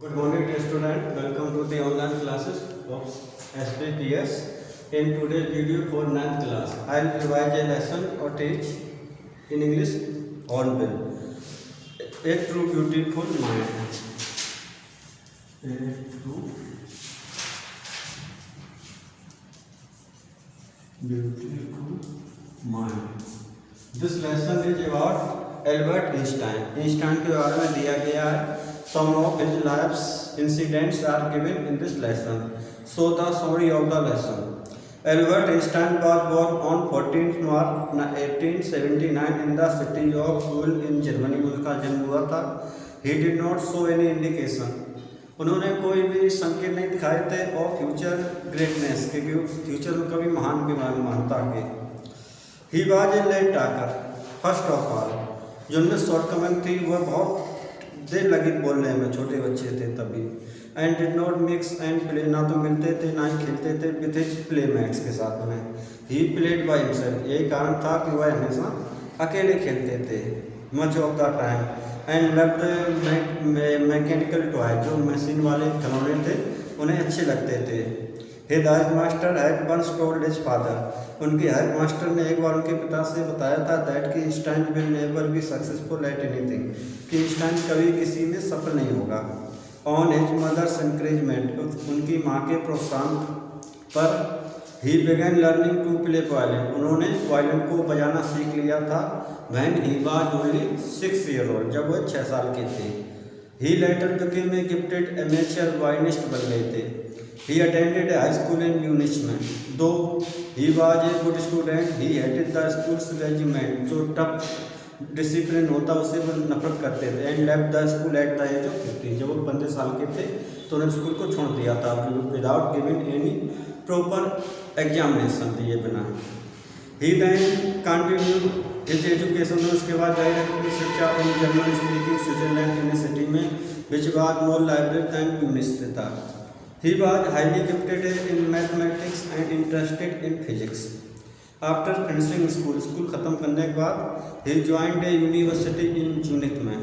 Good morning, dear student. Welcome to the online classes of SPPS. In today's video for 9th class, I will revise a lesson or teach in English on bill. A true beautiful mind. A true beautiful mind. This lesson is about Albert Einstein. Einstein के बारे में दिया गया है. Some of his life's incidents are given in this lesson. So the story of the lesson. Albert Einstein was born on 14th March 1879 in the city of Ulm in Germany. उनका जन्म हुआ था. He did not show any indication. उन्होंने कोई भी संकेत नहीं दिखाए थे और फ्यूचर ग्रेटनेस के फ्यूचर में कभी महान की मानता के. He was a late talker. First of all, जो उनमें शॉर्टकमिंग थी वह बहुत देर लगी बोलने में, छोटे बच्चे थे तभी. And did not mix and play, ना तो मिलते थे ना ही खेलते थे विथ हिज प्लेमेट्स के साथ में. ही प्लेड बाय हिमसेल्फ, यही कारण था कि वह हमेशा अकेले खेलते थे much of the time. And loved mechanical toy, जो मशीन वाले खिलौने थे उन्हें अच्छे लगते थे. His headmaster had once told his father, उनके हेडमास्टर ने एक बार उनके पिता से बताया था दैट कि Einstein will never be successful at anything, कि इंस्टाइन कभी किसी में सफल नहीं होगा. ऑन हिज मदर्स एनकरेजमेंट, उनकी माँ के प्रोत्साहन पर he began learning to play violin, उन्होंने वायलिन को बजाना सीख लिया था. When he was only 6 years old, जब वह 6 साल के थे. He later became a gifted amateur violinist बन गए थे. He attended a high school in Munich. Though he was a good student, he hated the school's regiment. जो tough discipline होता उसे वो नफरत करते थे. And left the school at the age of 15, जब वो 15 साल के थे तो उन्हें स्कूल को छोड़ दिया था without giving any proper examination दिए बिना. He then continue his education, उसके बाद जारी रखी अपनी शिक्षा in German speaking Switzerland university में, which was more library than Munich से था. He was highly gifted in mathematics and interested in physics. After finishing school खत्म करने के बाद he joined a university in Munich में.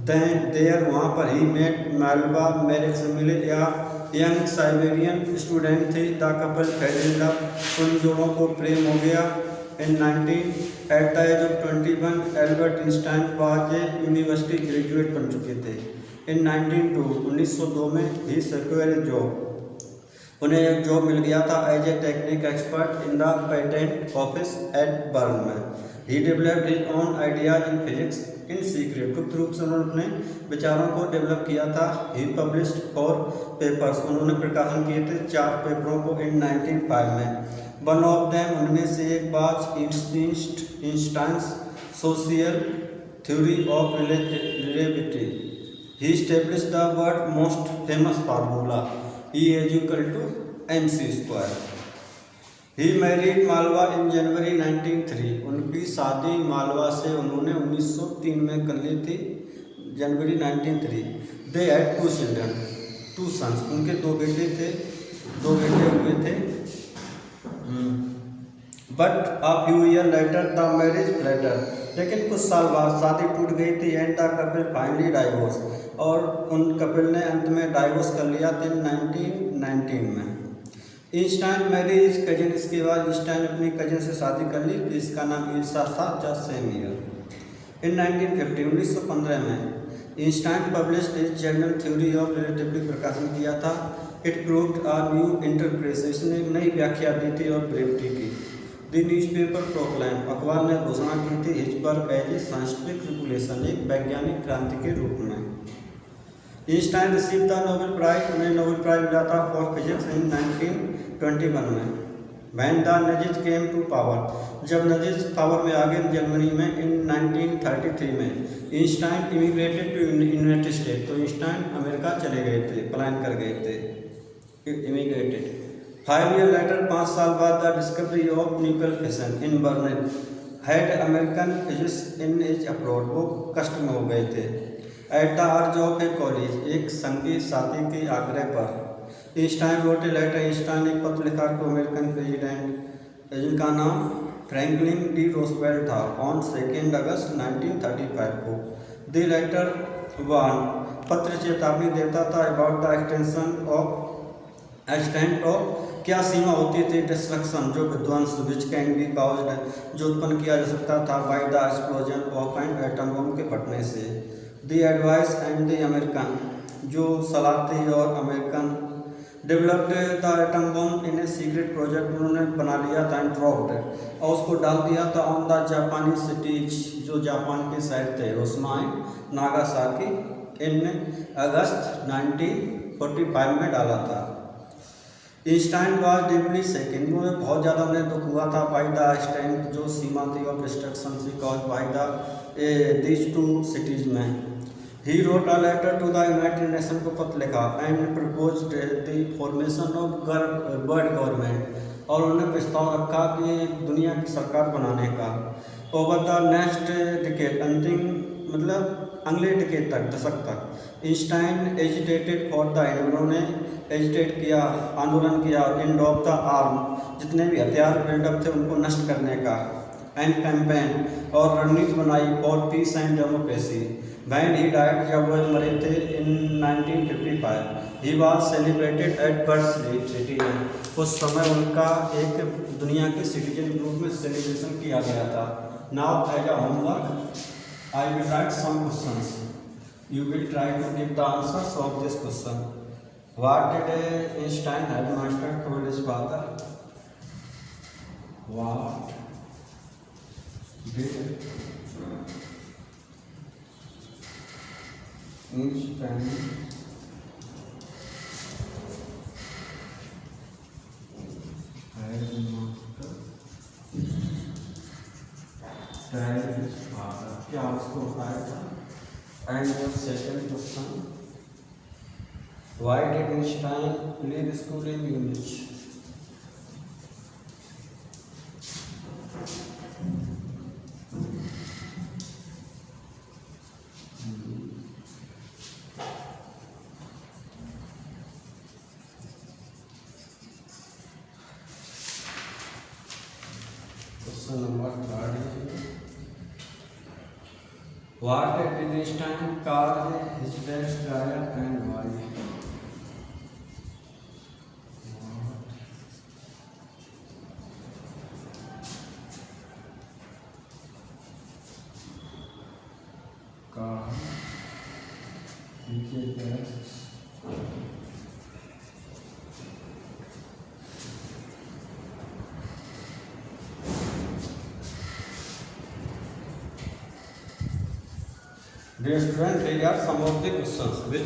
Then there वहाँ पर ही met Malva Merrick से मिले या young Siberian student थे. The couple fell in love, उन दोनों को प्रेम हो गया. In 19 at the age of 21 Albert Einstein was a university graduate बन चुके थे. इन 1902 में ही सिक्योर जॉब, उन्हें एक जॉब मिल गया था as a technical expert in the patent office at Bern में. He developed his own ideas in physics in secret, गुप्त रूप से उन्होंने अपने विचारों को डेवलप किया था. ही पब्लिश्ड 4 पेपर्स, उन्होंने प्रकाशन किए थे 4 पेपरों को इन 1905 में. वन ऑफ देम, उनमें से एक बात Einstein's special theory of relativity. He established the world's most famous formula, E is equal to mc square. He married Malva in January 1903. उनकी शादी मालवा से उन्होंने 1903 में कर ली थी, जनवरी 1903. They had 2 children, 2 sons. उनके 2 बेटे थे, 2 बेटे हुए थे. But a few years later the marriage flattered, लेकिन कुछ साल बाद शादी टूट गई थी. And the couple finally divorce, और उन कपिल ने अंत में डाइवोर्स कर लिया था 1919 में. इंस्टाइन मैरी इज कजन, इसके बाद इंस्टाइन अपनी कजन से शादी कर ली, जिसका नाम ईर्षा था. जस्ट सेम ईयर इन 1915 में Einstein published is general theory of relativity प्रकाशन किया था. It proved a new interpretation, एक नई व्याख्या दी थी और ग्रेविटी की. द न्यूज़पेपर प्रोक्लेम, अखबार ने घोषणा की थी हिज पर एज ए साइंटिफिक रिवोल्यूशन, एक वैज्ञानिक क्रांति के रूप में. Einstein received the Nobel prize, उन्हें नोबेल प्राइज मिला था फॉर फिजिक्स इन 1921 में. When the Nazis came to power, जब नाज़ीज़ पावर में आ गए जर्मनी में इन 1933 में. Einstein emigrated to United State, तो इंस्टाइन अमेरिका चले गए थे, पलायन कर गए थे, इमिग्रेटेड. 5 years later, 5 साल बाद the discovery of nuclear fission in Bern had American physics in age abroad, वो कष्ट में हो गए थे. At the urge of a college, एक संघीय साथी के आग्रह पर. Einstein wrote a letter, Einstein एक पत्र लिखा टू अमेरिकन प्रेसिडेंट, जिनका नाम फ्रैंकलिन डी रोजवेल्ट था, ऑन 2 अगस्त 1935 को. द लेटर वार्न पत्र चेतावनी देता था अबाउट द एक्सटेंट ऑफ क्या सीमा होती थी डिस्ट्रक्शन जो विध्वंस विच कैन बी काउज्ड जो उत्पन्न किया जा सकता था by the explosion of an atom bomb के फटने से। The advice and the American जो सलाह थी और American developed the atom bomb in a secret project उन्होंने बना लिया था एंड ड्रॉप्ड और उसको डाल दिया था ऑन द जापानी सिटीज जो जापान के शहर थे हिरोशिमा एंड नागासाकी इन अगस्त 1945 में डाला था। इंस्टाइन वॉज डीपली सेकेंड में बहुत ज़्यादा उन्हें दुख हुआ था बाई द एक्सटेंट जो सीमा थी और डिस्ट्रक्शन थी caused by the these two cities में। He wrote a letter to the United Nation को पत्र लिखा and proposed the formation of world government और उन्होंने प्रस्ताव रखा कि दुनिया की सरकार बनाने का। ओवर द नेक्स्ट डिकेड अंतिम मतलब अगले डिकेड तक दशक तक इंस्टाइन एजिटेटेड फॉर द उन्होंने एजिटेट किया आंदोलन किया एंड ऑफ द आर्म जितने भी हथियार बिल्डअप थे उनको नष्ट करने का एंड कैंपेन और रणनीति बनाई for peace and democracy. When he died जब वह मरे थे in 1955 he was celebrated at birthday citizen उस समय उनका एक दुनिया के सिटीजन के रूप में सेलिब्रेशन किया गया था। Now as a homework I will write some questions. You will try to give the answers of this question. What did Einstein headmaster told his father? What did Einstein headmaster tell his father? क्या उसको बताया था। And second question why did Einstein leave school in Munich? Question number 3 What did Einstein call his best dryer and why? Call his best Dear student, here are some of the questions which